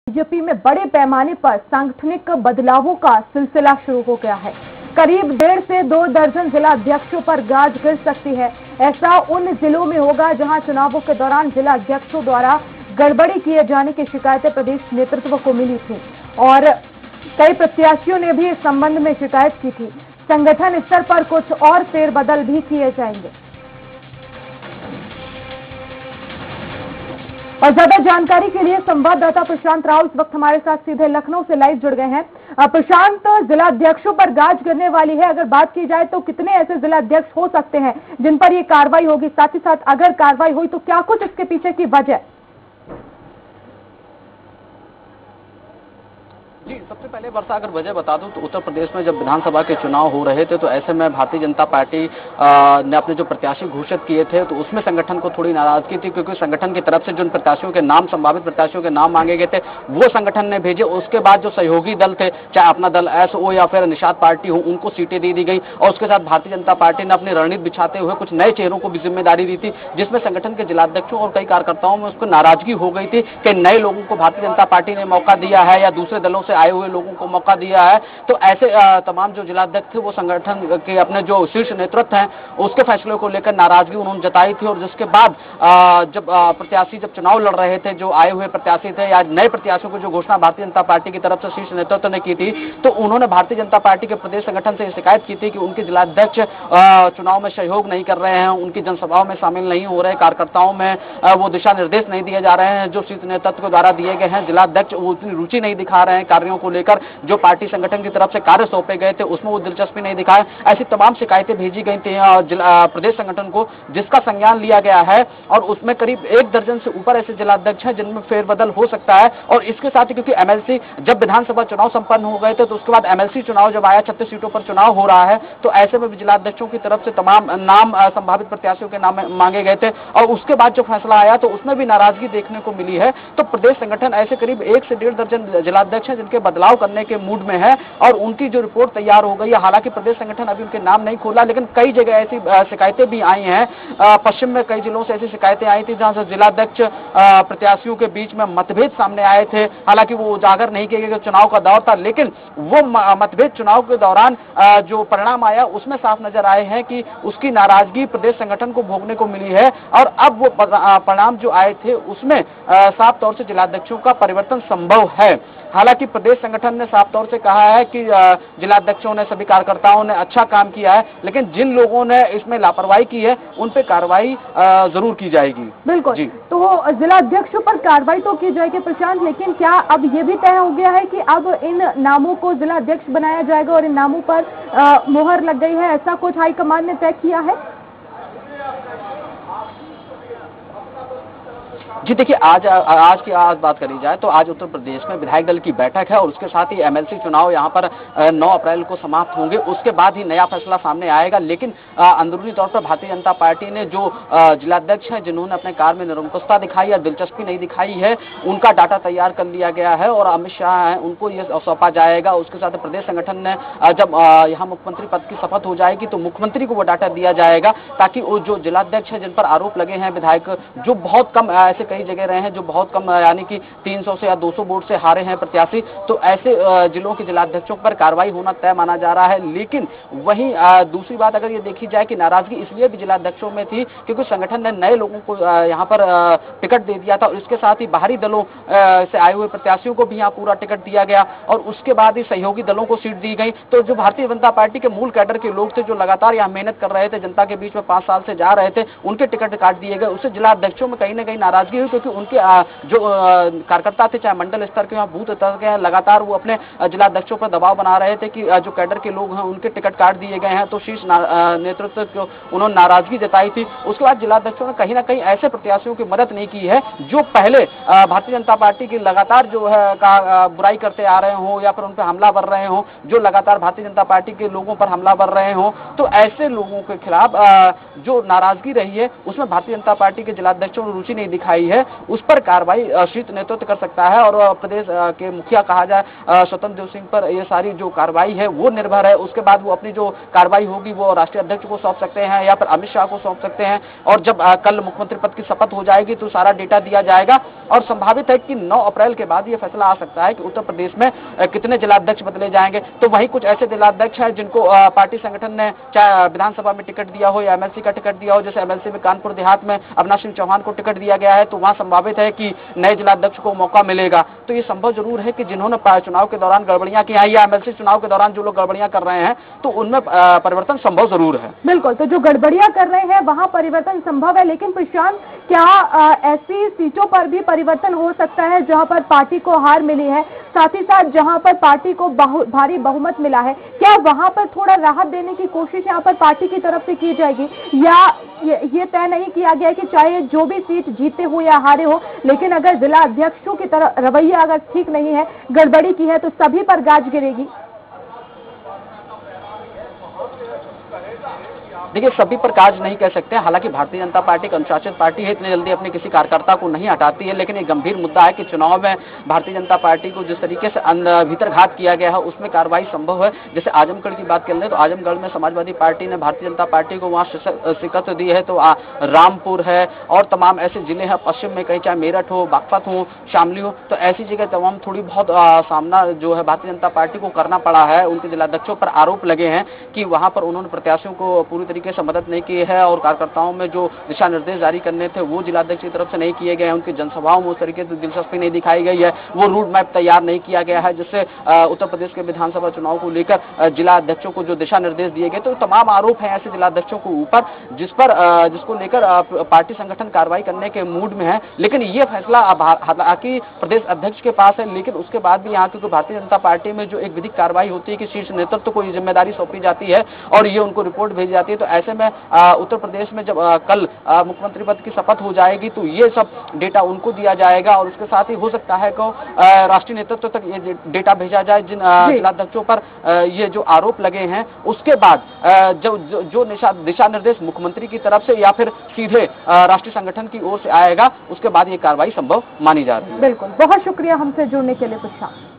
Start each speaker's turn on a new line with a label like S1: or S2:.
S1: BJP में बड़े पैमाने पर सांगठनिक बदलावों का सिलसिला शुरू हो गया है। करीब 1.5 से 2 दर्जन जिला अध्यक्षों पर गाज गिर सकती है। ऐसा उन जिलों में होगा जहां चुनावों के दौरान जिला अध्यक्षों द्वारा गड़बड़ी किए जाने की शिकायतें प्रदेश नेतृत्व को मिली थी और कई प्रत्याशियों ने भी इस संबंध में शिकायत की थी। संगठन स्तर पर कुछ और फेरबदल भी किए जाएंगे। और ज्यादा जानकारी के लिए संवाददाता प्रशांत राव इस वक्त हमारे साथ सीधे लखनऊ से लाइव जुड़ गए हैं। प्रशांत, जिला अध्यक्षों पर गाज गिरने वाली है। अगर बात की जाए तो कितने ऐसे जिला अध्यक्ष हो सकते हैं जिन पर ये कार्रवाई होगी? साथ ही साथ अगर कार्रवाई हुई तो क्या कुछ इसके पीछे की वजह?
S2: जी, सबसे पहले वर्षा अगर वजह बता दूं तो उत्तर प्रदेश में जब विधानसभा के चुनाव हो रहे थे तो ऐसे में भारतीय जनता पार्टी ने अपने जो प्रत्याशी घोषित किए थे तो उसमें संगठन को थोड़ी नाराजगी थी, क्योंकि संगठन की तरफ से जो प्रत्याशियों के नाम, संभावित प्रत्याशियों के नाम मांगे गए थे वो संगठन ने भेजे। उसके बाद जो सहयोगी दल थे, चाहे अपना दल एसओ या फिर निषाद पार्टी हो, उनको सीटें दे दी गई और उसके साथ भारतीय जनता पार्टी ने अपनी रणनीति बिछाते हुए कुछ नए चेहरों को भी जिम्मेदारी दी थी, जिसमें संगठन के जिलाध्यक्षों और कई कार्यकर्ताओं में उसको नाराजगी हो गई थी कि नए लोगों को भारतीय जनता पार्टी ने मौका दिया है या दूसरे दलों से आए हुए लोगों को मौका दिया है। तो ऐसे तमाम जो जिलाध्यक्ष थे वो संगठन के अपने जो शीर्ष नेतृत्व हैं उसके फैसले को लेकर नाराजगी उन्होंने जताई थी। और जिसके बाद जब प्रत्याशी जब चुनाव लड़ रहे थे, जो आए हुए प्रत्याशी थे या नए प्रत्याशियों की जो घोषणा भारतीय जनता पार्टी की तरफ से शीर्ष नेतृत्व ने की थी, तो उन्होंने भारतीय जनता पार्टी के प्रदेश संगठन से शिकायत की थी कि उनके जिलाध्यक्ष चुनाव में सहयोग नहीं कर रहे हैं, उनकी जनसभाओं में शामिल नहीं हो रहे, कार्यकर्ताओं में वो दिशा निर्देश नहीं दिए जा रहे हैं जो शीर्ष नेतृत्व के द्वारा दिए गए हैं। जिलाध्यक्ष वो उतनी रुचि नहीं दिखा रहे हैं कार्यों को लेकर, जो पार्टी संगठन की तरफ से कार्य सौंपे गए थे उसमें वो दिलचस्पी नहीं दिखाए। ऐसी तमाम शिकायतें भेजी गई थी प्रदेश संगठन को, जिसका संज्ञान लिया गया है और उसमें करीब 1 दर्जन से ऊपर ऐसे जिलाध्यक्ष हैं जिनमें फेरबदल हो सकता है। और इसके साथ ही क्योंकि एमएलसी जब विधानसभा चुनाव संपन्न हो गए थे तो उसके बाद एमएलसी चुनाव जब आया, 36 सीटों पर चुनाव हो रहा है, तो ऐसे में जिलाध्यक्षों की तरफ से तमाम नाम संभावित प्रत्याशियों के नाम मांगे गए थे और उसके बाद जो फैसला आया तो उसमें भी नाराजगी देखने को मिली है। तो प्रदेश संगठन ऐसे करीब 1 से 1.5 दर्जन जिलाध्यक्ष हैं जिनके बदलाव करने के मूड में है और उनकी जो रिपोर्ट तैयार हो गई है। हालांकि प्रदेश संगठन अभी उनके नाम नहीं खोला, लेकिन कई जगह ऐसी शिकायतें भी आई हैं। पश्चिम में कई जिलों से ऐसी शिकायतें आई थी जहां से जिलाध्यक्ष प्रत्याशियों के बीच में मतभेद सामने आए थे। हालांकि वो उजागर नहीं किए गए, चुनाव का दौर था, लेकिन वो मतभेद चुनाव के दौरान जो परिणाम आया उसमें साफ नजर आए हैं कि उसकी नाराजगी प्रदेश संगठन को भोगने को मिली है। और अब वो परिणाम जो आए थे उसमें साफ तौर से जिलाध्यक्षों का परिवर्तन संभव है। हालांकि प्रदेश संगठन ने साफ तौर से कहा है कि जिलाध्यक्षों ने, सभी कार्यकर्ताओं ने अच्छा काम किया है, लेकिन जिन लोगों ने इसमें लापरवाही की है उन पे कार्रवाई जरूर की जाएगी।
S1: बिल्कुल जी। तो जिला अध्यक्षों पर कार्रवाई तो की जाएगी प्रशांत, लेकिन क्या अब ये भी तय हो गया है कि अब इन नामों को जिला अध्यक्ष बनाया जाएगा और इन नामों पर मोहर लग गई है, ऐसा कुछ हाईकमान ने तय किया है?
S2: जी देखिए, आज की बात करी जाए तो आज उत्तर प्रदेश में विधायक दल की बैठक है और उसके साथ ही एमएलसी चुनाव यहां पर 9 अप्रैल को समाप्त होंगे। उसके बाद ही नया फैसला सामने आएगा। लेकिन अंदरूनी तौर पर भारतीय जनता पार्टी ने जो जिलाध्यक्ष हैं जिन्होंने अपने कार्य में निरंकुशता दिखाई या दिलचस्पी नहीं दिखाई है, उनका डाटा तैयार कर लिया गया है और अमित शाह हैं उनको ये सौंपा जाएगा। उसके साथ प्रदेश संगठन ने जब यहाँ मुख्यमंत्री पद की शपथ हो जाएगी तो मुख्यमंत्री को वो डाटा दिया जाएगा, ताकि वो जो जिलाध्यक्ष है जिन पर आरोप लगे हैं, विधायक जो बहुत कम ऐसे कई जगह रहे हैं जो बहुत कम यानी कि 300 से या 200 वोट से हारे हैं प्रत्याशी, तो ऐसे जिलों के जिलाध्यक्षों पर कार्रवाई होना तय माना जा रहा है। लेकिन वहीं दूसरी बात अगर ये देखी जाए कि नाराजगी इसलिए भी जिलाध्यक्षों में थी क्योंकि संगठन ने नए लोगों को यहाँ पर टिकट दे दिया था और इसके साथ ही बाहरी दलों से आए हुए प्रत्याशियों को भी यहाँ पूरा टिकट दिया गया और उसके बाद ही सहयोगी दलों को सीट दी गई। तो जो भारतीय जनता पार्टी के मूल कैडर के लोग थे जो लगातार यहाँ मेहनत कर रहे थे, जनता के बीच में 5 साल से जा रहे थे, उनके टिकट काट दिए गए। उससे जिलाध्यक्षों में कहीं ना कहीं नाराजगी हुई क्योंकि उनके जो कार्यकर्ता थे, चाहे मंडल स्तर के या बूथ स्तर के हैं, लगातार वो अपने जिलाध्यक्षों पर दबाव बना रहे थे कि जो कैडर के लोग हैं उनके टिकट काट दिए गए हैं। तो शीर्ष नेतृत्व को उन्होंने नाराजगी जताई थी। उसके बाद जिलाध्यक्षों ने कहीं ना कहीं ऐसे प्रत्याशियों की मदद नहीं की है जो पहले भारतीय जनता पार्टी की लगातार जो है बुराई करते आ रहे हो या फिर उन पर हमला कर रहे हो, जो लगातार भारतीय जनता पार्टी के लोगों पर हमला कर रहे हो। तो ऐसे लोगों के खिलाफ जो नाराजगी रही है उसमें भारतीय जनता पार्टी के जिलाध्यक्षों ने रुचि नहीं दिखाई है उस पर कार्रवाई शीर्ष नेतृत्व कर सकता है और प्रदेश के मुखिया कहा जाए स्वतंत्र देव सिंह पर ये सारी जो कार्रवाई है वो निर्भर है। उसके बाद वो अपनी जो कार्रवाई होगी वो राष्ट्रीय अध्यक्ष को सौंप सकते हैं या फिर अमित शाह को सौंप सकते हैं और जब कल मुख्यमंत्री पद की शपथ हो जाएगी तो सारा डेटा दिया जाएगा और संभावित है कि 9 अप्रैल के बाद ये फैसला आ सकता है कि उत्तर प्रदेश में कितने जिलाध्यक्ष बदले जाएंगे। तो वहीं कुछ ऐसे जिलाध्यक्ष हैं जिनको पार्टी संगठन ने चाहे विधानसभा में टिकट दिया हो या एमएलसी का टिकट दिया हो, जैसे एमएलसी में कानपुर देहात में अविनाश सिंह चौहान को टिकट दिया गया है तो वहां संभावित है कि नए जिलाध्यक्ष को मौका मिलेगा। तो ये संभव जरूर है कि जिन्होंने चुनाव के दौरान गड़बड़ियां की हैं या एमएलसी चुनाव के दौरान जो लोग गड़बड़ियां कर रहे हैं तो उनमें परिवर्तन संभव जरूर है।
S1: बिल्कुल, तो जो गड़बड़ियां कर रहे हैं वहां परिवर्तन संभव है, लेकिन प्रशांत क्या ऐसी सीटों पर भी परिवर्तन हो सकता है जहां पर पार्टी को हार मिली है, साथ ही साथ जहां पर पार्टी को भारी बहुमत मिला है, क्या वहां पर थोड़ा राहत देने की कोशिश यहां पर पार्टी की तरफ से की जाएगी या ये तय नहीं किया गया कि चाहे जो भी सीट जीते हो या हारे हो, लेकिन अगर जिला अध्यक्षों की तरफ रवैया अगर ठीक नहीं है, गड़बड़ी की है तो सभी पर गाज गिरेगी?
S2: देखिए, सभी पर काज नहीं कह सकते। हालांकि भारतीय जनता पार्टी एक अनुशासित पार्टी है, इतनी जल्दी अपने किसी कार्यकर्ता को नहीं हटाती है, लेकिन एक गंभीर मुद्दा है कि चुनाव में भारतीय जनता पार्टी को जिस तरीके से भीतरघात किया गया है उसमें कार्रवाई संभव है। जैसे आजमगढ़ की बात कर लें तो आजमगढ़ में समाजवादी पार्टी ने भारतीय जनता पार्टी को वहां शिकस्त दी है, तो रामपुर है और तमाम ऐसे जिले हैं पश्चिम में, कहीं चाहे मेरठ हो, बागपत हो, शामली हो, तो ऐसी जगह तमाम थोड़ी बहुत सामना जो है भारतीय जनता पार्टी को करना पड़ा है। उनके जिलाध्यक्षों पर आरोप लगे हैं कि वहां पर उन्होंने प्रत्याशियों को पूरी तरीके से मदद नहीं की है और कार्यकर्ताओं में जो दिशा निर्देश जारी करने थे वो जिलाध्यक्ष की तरफ से नहीं किए गए हैं। उनकी जनसभाओं में उस तरीके से दिलचस्पी नहीं दिखाई गई है, वो रूट मैप तैयार नहीं किया गया है, जिससे उत्तर प्रदेश के विधानसभा चुनाव को लेकर जिला अध्यक्षों को जो दिशा निर्देश दिए गए, तो तमाम आरोप हैं ऐसे जिलाध्यक्षों के ऊपर जिसको लेकर पार्टी संगठन कार्रवाई करने के मूड में है। लेकिन ये फैसला हालांकि प्रदेश अध्यक्ष के पास है, लेकिन उसके बाद भी यहाँ क्योंकि भारतीय जनता पार्टी में जो एक विधिक कार्रवाई होती है कि शीर्ष नेतृत्व को ये जिम्मेदारी सौंपी जाती है और ये उनको रिपोर्ट भेजी जाती है, तो ऐसे में उत्तर प्रदेश में जब कल मुख्यमंत्री पद की शपथ हो जाएगी तो ये सब डेटा उनको दिया जाएगा और उसके साथ ही हो सकता है कि राष्ट्रीय नेतृत्व तक ये डेटा भेजा जाए जिन जिलाध्यक्षों पर ये जो आरोप लगे हैं। उसके बाद जो दिशा निर्देश मुख्यमंत्री की तरफ से या फिर सीधे राष्ट्रीय संगठन की ओर से आएगा, उसके बाद ये कार्रवाई संभव मानी जा रही है।
S1: बिल्कुल, बहुत शुक्रिया हमसे जुड़ने के लिए प्रशांत।